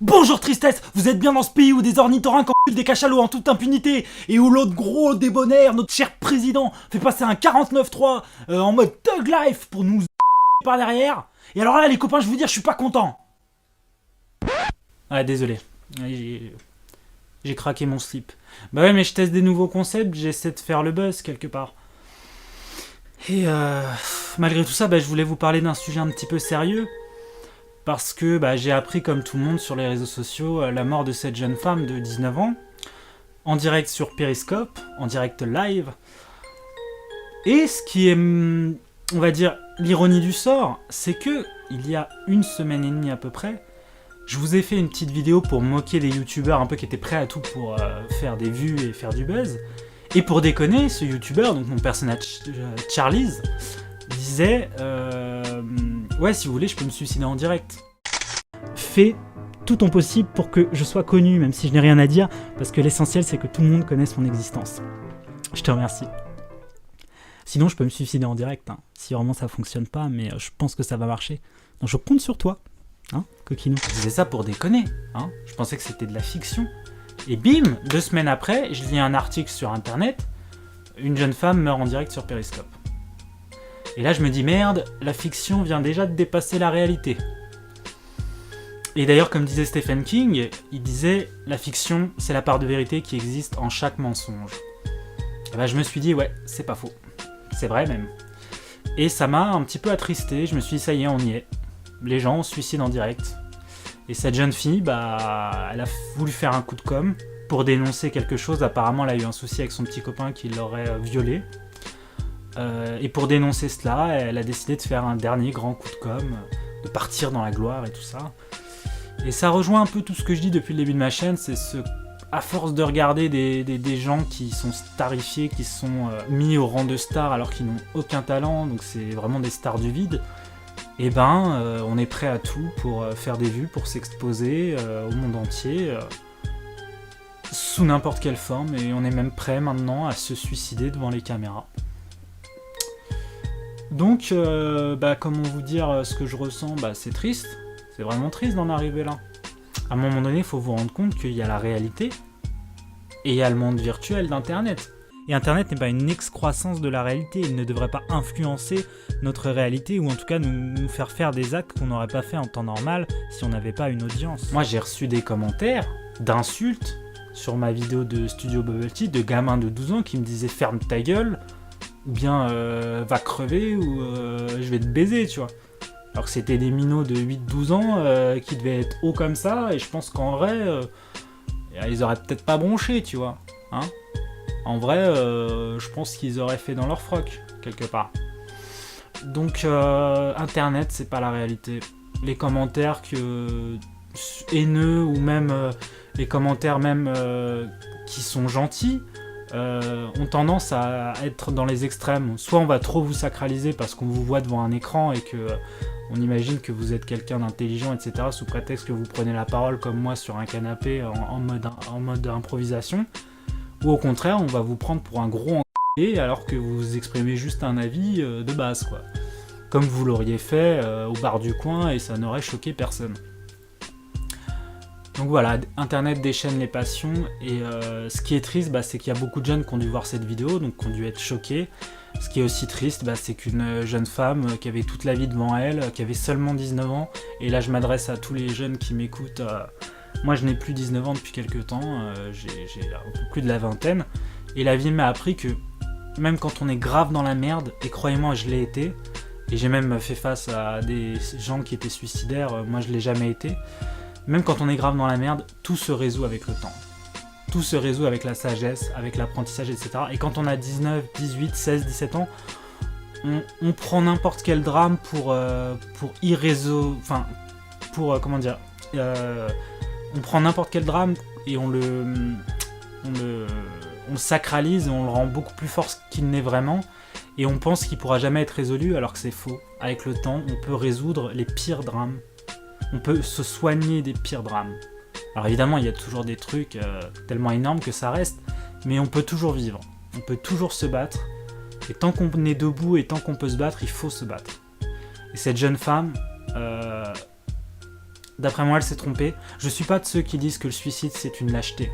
Bonjour tristesse, vous êtes bien dans ce pays où des ornithorynques enculent des cachalots en toute impunité et où l'autre gros débonnaire, notre cher président, fait passer un 49.3 en mode thug life pour nous par derrière. Et alors là les copains, je vous dire, je suis pas content. Ah désolé, j'ai craqué mon slip. Bah ouais, mais je teste des nouveaux concepts, j'essaie de faire le buzz quelque part. Et malgré tout ça, je voulais vous parler d'un sujet un petit peu sérieux. Parce que j'ai appris comme tout le monde sur les réseaux sociaux la mort de cette jeune femme de 19 ans, en direct sur Periscope, en direct live. Et ce qui est, on va dire, l'ironie du sort, c'est que il y a une semaine et demie à peu près, je vous ai fait une petite vidéo pour moquer les youtubeurs un peu qui étaient prêts à tout pour faire des vues et faire du buzz. Et pour déconner, ce youtubeur, donc mon personnage Charlize, disait ouais, si vous voulez, je peux me suicider en direct. Fais tout ton possible pour que je sois connu, même si je n'ai rien à dire, parce que l'essentiel, c'est que tout le monde connaisse mon existence. Je te remercie. Sinon, je peux me suicider en direct, hein, si vraiment ça fonctionne pas, mais je pense que ça va marcher. Donc je compte sur toi, hein, coquinou. Je faisais ça pour déconner, hein. Je pensais que c'était de la fiction. Et bim, 2 semaines après, je lis un article sur internet, une jeune femme meurt en direct sur Periscope. Et là, je me dis, merde, la fiction vient déjà de dépasser la réalité. Et d'ailleurs, comme disait Stephen King, il disait, la fiction, c'est la part de vérité qui existe en chaque mensonge. Et je me suis dit, ouais, c'est pas faux. C'est vrai même. Et ça m'a un petit peu attristé, je me suis dit, ça y est, on y est. Les gens se suicident en direct. Et cette jeune fille, elle a voulu faire un coup de com' pour dénoncer quelque chose. Apparemment, elle a eu un souci avec son petit copain qui l'aurait violée. Et pour dénoncer cela, elle a décidé de faire un dernier grand coup de com', de partir dans la gloire et tout ça. Et ça rejoint un peu tout ce que je dis depuis le début de ma chaîne, c'est à force de regarder des gens qui sont starifiés, qui sont mis au rang de stars alors qu'ils n'ont aucun talent, donc c'est vraiment des stars du vide, et on est prêt à tout pour faire des vues, pour s'exposer au monde entier, sous n'importe quelle forme, et on est même prêt maintenant à se suicider devant les caméras. Donc, comment vous dire ce que je ressens, c'est triste, c'est vraiment triste d'en arriver là. À un moment donné, il faut vous rendre compte qu'il y a la réalité et il y a le monde virtuel d'Internet. Et Internet n'est pas une excroissance de la réalité, il ne devrait pas influencer notre réalité ou en tout cas nous faire des actes qu'on n'aurait pas fait en temps normal si on n'avait pas une audience. Moi, j'ai reçu des commentaires d'insultes sur ma vidéo de Studio Bubble Tea de gamins de 12 ans qui me disaient « ferme ta gueule » ou bien va crever ou je vais te baiser, tu vois. Alors que c'était des minots de 8-12 ans qui devaient être hauts comme ça, et je pense qu'en vrai, ils auraient peut-être pas bronché, tu vois. Hein, en vrai, je pense qu'ils auraient fait dans leur froc, quelque part. Donc, Internet, c'est pas la réalité. Les commentaires haineux, ou même les commentaires même qui sont gentils, ont tendance à être dans les extrêmes. Soit on va trop vous sacraliser parce qu'on vous voit devant un écran et que on imagine que vous êtes quelqu'un d'intelligent, etc., sous prétexte que vous prenez la parole comme moi sur un canapé en mode improvisation. Ou au contraire, on va vous prendre pour un gros enculé alors que vous exprimez juste un avis de base, quoi. Comme vous l'auriez fait au bar du coin et ça n'aurait choqué personne. Donc voilà, Internet déchaîne les passions, et ce qui est triste, c'est qu'il y a beaucoup de jeunes qui ont dû voir cette vidéo, donc qui ont dû être choqués. Ce qui est aussi triste, c'est qu'une jeune femme qui avait toute la vie devant elle, qui avait seulement 19 ans, et là je m'adresse à tous les jeunes qui m'écoutent, moi je n'ai plus 19 ans depuis quelques temps, j'ai un peu plus de la vingtaine, et la vie m'a appris que même quand on est grave dans la merde, et croyez-moi je l'ai été, et j'ai même fait face à des gens qui étaient suicidaires, moi je l'ai jamais été. Même quand on est grave dans la merde, tout se résout avec le temps. Tout se résout avec la sagesse, avec l'apprentissage, etc. Et quand on a 19, 18, 16, 17 ans, on prend n'importe quel drame pour y résoudre... Enfin, on prend n'importe quel drame et on le sacralise et on le rend beaucoup plus fort qu'il n'est vraiment. Et on pense qu'il pourra jamais être résolu alors que c'est faux. Avec le temps, on peut résoudre les pires drames. On peut se soigner des pires drames. Alors évidemment, il y a toujours des trucs tellement énormes que ça reste, mais on peut toujours vivre, on peut toujours se battre, et tant qu'on est debout et tant qu'on peut se battre, il faut se battre. Et cette jeune femme, D'après moi, elle s'est trompée. Je suis pas de ceux qui disent que le suicide, c'est une lâcheté.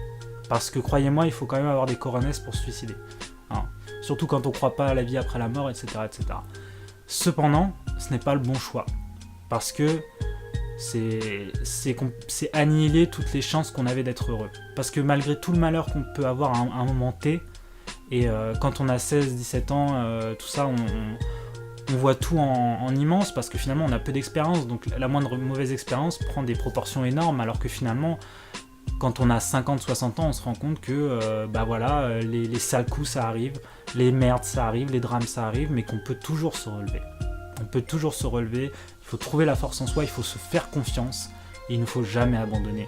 Parce que, croyez-moi, il faut quand même avoir des coronesses pour se suicider. Hein. Surtout quand on croit pas à la vie après la mort, etc. etc. Cependant, ce n'est pas le bon choix. Parce que c'est annihiler toutes les chances qu'on avait d'être heureux. Parce que malgré tout le malheur qu'on peut avoir à un moment T, et quand on a 16-17 ans, tout ça, on voit tout en immense, parce que finalement on a peu d'expérience, donc la moindre mauvaise expérience prend des proportions énormes, alors que finalement, quand on a 50-60 ans, on se rend compte que les sales coups ça arrive, les merdes ça arrive, les drames ça arrive, mais qu'on peut toujours se relever. On peut toujours se relever, il faut trouver la force en soi, il faut se faire confiance, et il ne faut jamais abandonner.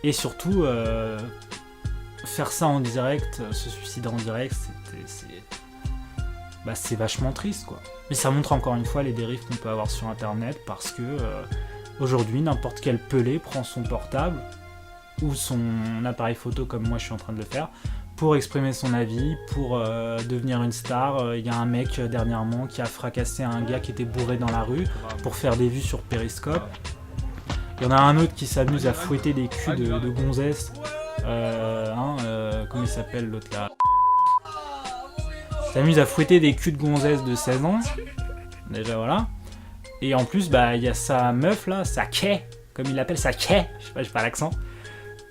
Et surtout, faire ça en direct, se suicider en direct, c'est vachement triste, quoi. Mais ça montre encore une fois les dérives qu'on peut avoir sur internet, parce que aujourd'hui, n'importe quel pelé prend son portable ou son appareil photo, comme moi je suis en train de le faire, pour exprimer son avis, pour devenir une star. Il y a un mec dernièrement qui a fracassé un gars qui était bourré dans la rue pour faire des vues sur Periscope. Il y en a un autre qui s'amuse à fouetter des culs de gonzesses. Comment il s'appelle l'autre là? S'amuse à fouetter des culs de gonzesses de 16 ans. Déjà voilà. Et en plus, il y a sa meuf là, sa quai, comme il l'appelle, sa quai. Je sais pas, j'ai pas l'accent.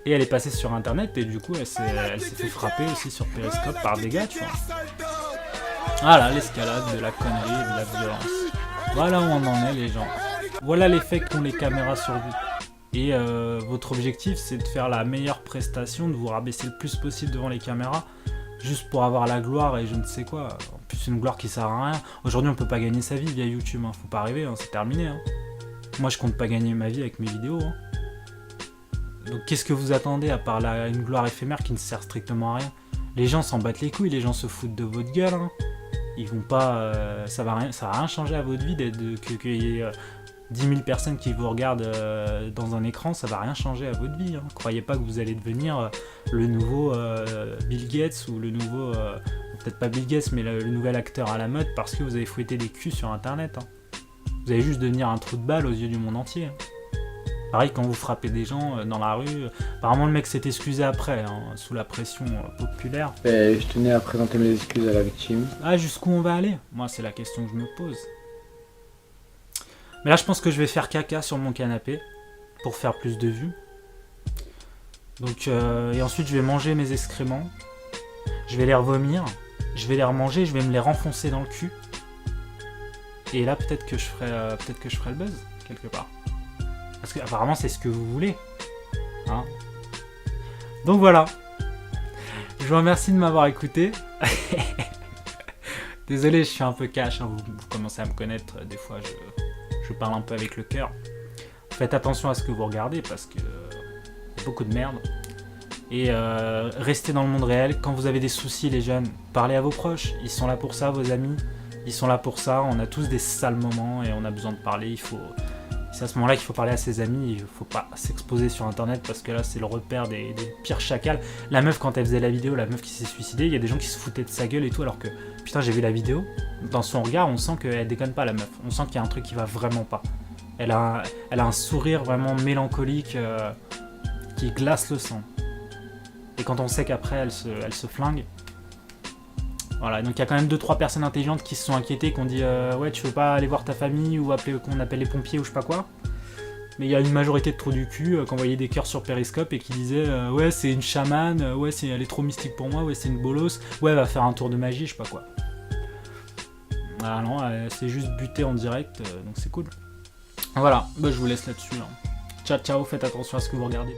Et elle est passée sur internet et du coup elle s'est fait frapper aussi sur Periscope par des gars, tu vois. Voilà l'escalade de la connerie et de la violence. Voilà où on en est les gens. Voilà l'effet qu'ont les caméras sur vous. Et votre objectif c'est de faire la meilleure prestation, de vous rabaisser le plus possible devant les caméras, juste pour avoir la gloire et je ne sais quoi. En plus une gloire qui sert à rien. Aujourd'hui on peut pas gagner sa vie via YouTube, hein. Faut pas rêver, hein. C'est terminé. Hein. Moi je compte pas gagner ma vie avec mes vidéos. Hein. Donc qu'est-ce que vous attendez à part une gloire éphémère qui ne sert strictement à rien? Les gens s'en battent les couilles, les gens se foutent de votre gueule. Hein. Ils vont pas, ça va rien changer à votre vie qu'il y ait 10 000 personnes qui vous regardent dans un écran, ça va rien changer à votre vie. Hein. Croyez pas que vous allez devenir le nouveau Bill Gates ou le nouveau, peut-être pas Bill Gates, mais le nouvel acteur à la mode parce que vous avez fouetté des culs sur internet. Hein. Vous allez juste devenir un trou de balle aux yeux du monde entier. Hein. Pareil quand vous frappez des gens dans la rue. Apparemment le mec s'est excusé après, hein, sous la pression populaire. Et je tenais à présenter mes excuses à la victime. Ah, jusqu'où on va aller? Moi c'est la question que je me pose. Mais là je pense que je vais faire caca sur mon canapé pour faire plus de vues. Donc et ensuite je vais manger mes excréments. Je vais les revomir. Je vais les remanger, je vais me les renfoncer dans le cul. Et là peut-être que je ferai le buzz quelque part. Parce qu'apparemment c'est ce que vous voulez. Hein. Donc voilà. Je vous remercie de m'avoir écouté. Désolé, je suis un peu cash. Hein. Vous commencez à me connaître. Des fois, je parle un peu avec le cœur. Faites attention à ce que vous regardez parce que y a beaucoup de merde. Et restez dans le monde réel. Quand vous avez des soucis, les jeunes, parlez à vos proches. Ils sont là pour ça, vos amis. Ils sont là pour ça. On a tous des sales moments et on a besoin de parler. C'est à ce moment-là qu'il faut parler à ses amis, il ne faut pas s'exposer sur internet parce que là c'est le repère des pires chacals. La meuf quand elle faisait la vidéo, la meuf qui s'est suicidée, il y a des gens qui se foutaient de sa gueule et tout alors que putain j'ai vu la vidéo, dans son regard on sent qu'elle déconne pas la meuf, on sent qu'il y a un truc qui va vraiment pas. Elle a un sourire vraiment mélancolique qui glace le sang. Et quand on sait qu'après elle se flingue, voilà, donc il y a quand même 2-3 personnes intelligentes qui se sont inquiétées, qui ont dit ouais tu veux pas aller voir ta famille ou qu'on appelle les pompiers ou je sais pas quoi. Mais il y a une majorité de trous du cul qui envoyaient des cœurs sur Periscope et qui disaient ouais c'est une chamane, ouais elle est trop mystique pour moi, ouais c'est une bolos, ouais elle va faire un tour de magie, je sais pas quoi. Ah non, c'est juste buté en direct, donc c'est cool. Voilà, je vous laisse là-dessus. Hein. Ciao ciao, faites attention à ce que vous regardez.